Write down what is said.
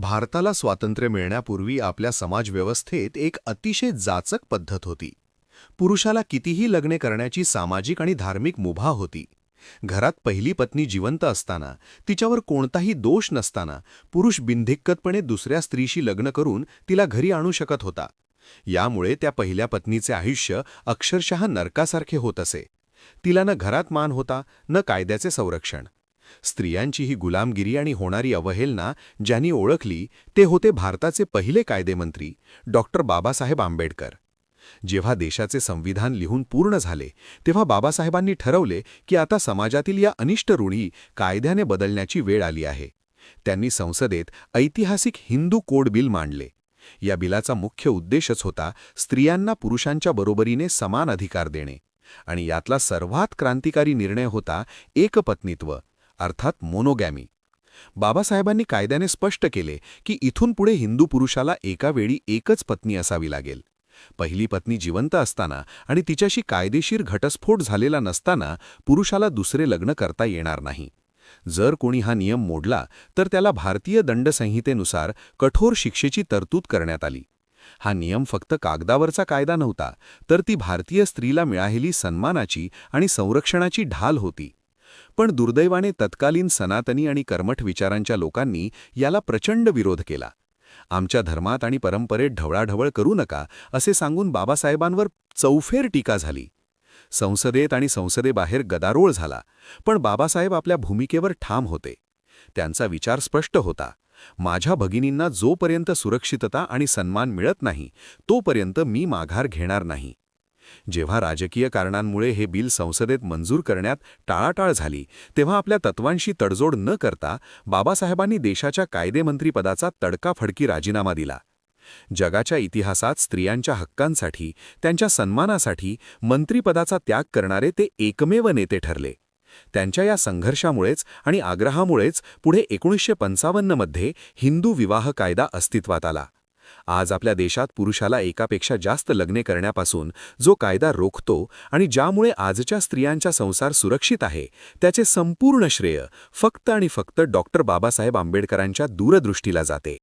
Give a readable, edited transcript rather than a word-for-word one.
भारताला स्वातंत्र्य मिळण्यापूर्वी आपल्या समाजव्यवस्थेत एक अतिशय जाचक पद्धत होती. पुरुषाला कितीही लग्ने करण्याची सामाजिक आणि धार्मिक मुभा होती. घरात पहिली पत्नी जिवंत असताना, तिच्यावर कोणताही दोष नसताना, पुरुष बिनधिक्कतपणे दुसऱ्या स्त्रीशी लग्न करून तिला घरी आणू शकत होता. यामुळे त्या पहिल्या पत्नीचे आयुष्य अक्षरशः नरकासारखे होत असे. तिला न घरात मान होता, न कायद्याचे संरक्षण. स्त्रियांची ही गुलामगिरी आणि होणारी अवहेलना ज्यांनी ओळखली ते होते भारताचे पहिले कायदेमंत्री डॉक्टर बाबासाहेब आंबेडकर. जेव्हा देशाचे संविधान लिहून पूर्ण झाले तेव्हा बाबासाहेबांनी ठरवले की आता समाजातील या अनिष्ट रूढी कायद्याने बदलण्याची वेळ आली आहे. त्यांनी संसदेत ऐतिहासिक हिंदू कोड बिल मांडले. या बिलाचा मुख्य उद्देशच होता स्त्रियांना पुरुषांच्या बरोबरीने समान अधिकार देणे. आणि यातला सर्वात क्रांतिकारी निर्णय होता एकपत्नीत्व अर्थात मोनोगॅमी. बाबासाहेबांनी कायद्याने स्पष्ट केले की इथून पुढे हिंदू पुरुषाला एका वेळी एकच पत्नी असावी लागेल. पहिली पत्नी जिवंत असताना आणि तिच्याशी कायदेशीर घटस्फोट झालेला नसताना पुरुषाला दुसरे लग्न करता येणार नाही. जर कोणी हा नियम मोडला तर त्याला भारतीय दंडसंहितेनुसार कठोर शिक्षेची तरतूद करण्यात आली. हा नियम फक्त कागदावरचा कायदा नव्हता, तर ती भारतीय स्त्रीला मिळालेली सन्मानाची आणि संरक्षणाची ढाल होती. पण दुर्दैवाने तत्कालीन सनातनी आणि कर्मठ विचारांच्या लोकांनी याला प्रचंड विरोध केला. आमच्या धर्मात आणि परंपरेत ढवळाढवळ करू नका असे सांगून बाबासाहेबांवर चौफेर टीका झाली. संसदेत आणि संसदेबाहेर गदारोळ झाला, पण बाबासाहेब आपल्या भूमिकेवर ठाम होते. त्यांचा विचार स्पष्ट होता: माझ्या भगिनींना जोपर्यंत सुरक्षितता आणि सन्मान मिळत नाही तोपर्यंत मी माघार घेणार नाही. जेव्हा राजकीय कारणांमुळे हे बिल संसदेत मंजूर करण्यात टाळाटाळ झाली तेव्हा आपल्या तत्वांशी तडजोड न करता बाबासाहेबांनी देशाच्या कायदेमंत्रीपदाचा तडकाफडकी राजीनामा दिला. जगाच्या इतिहासात स्त्रियांच्या हक्कांसाठी, त्यांच्या सन्मानासाठी मंत्रिपदाचा त्याग करणारे ते एकमेव नेते ठरले. त्यांच्या या संघर्षामुळेच आणि आग्रहामुळेच पुढे 1955 मध्ये हिंदू विवाह कायदा अस्तित्वात आला. आज आपल्या देशात पुरुषाला एकापेक्षा जास्त लग्ने करण्यापासून जो कायदा रोखतो आणि ज्यामुळे आजच्या स्त्रियांचा संसार सुरक्षित आहे, त्याचे संपूर्ण श्रेय फक्त आणि फक्त डॉक्टर बाबासाहेब आंबेडकरांच्या दूरदृष्टीला जाते.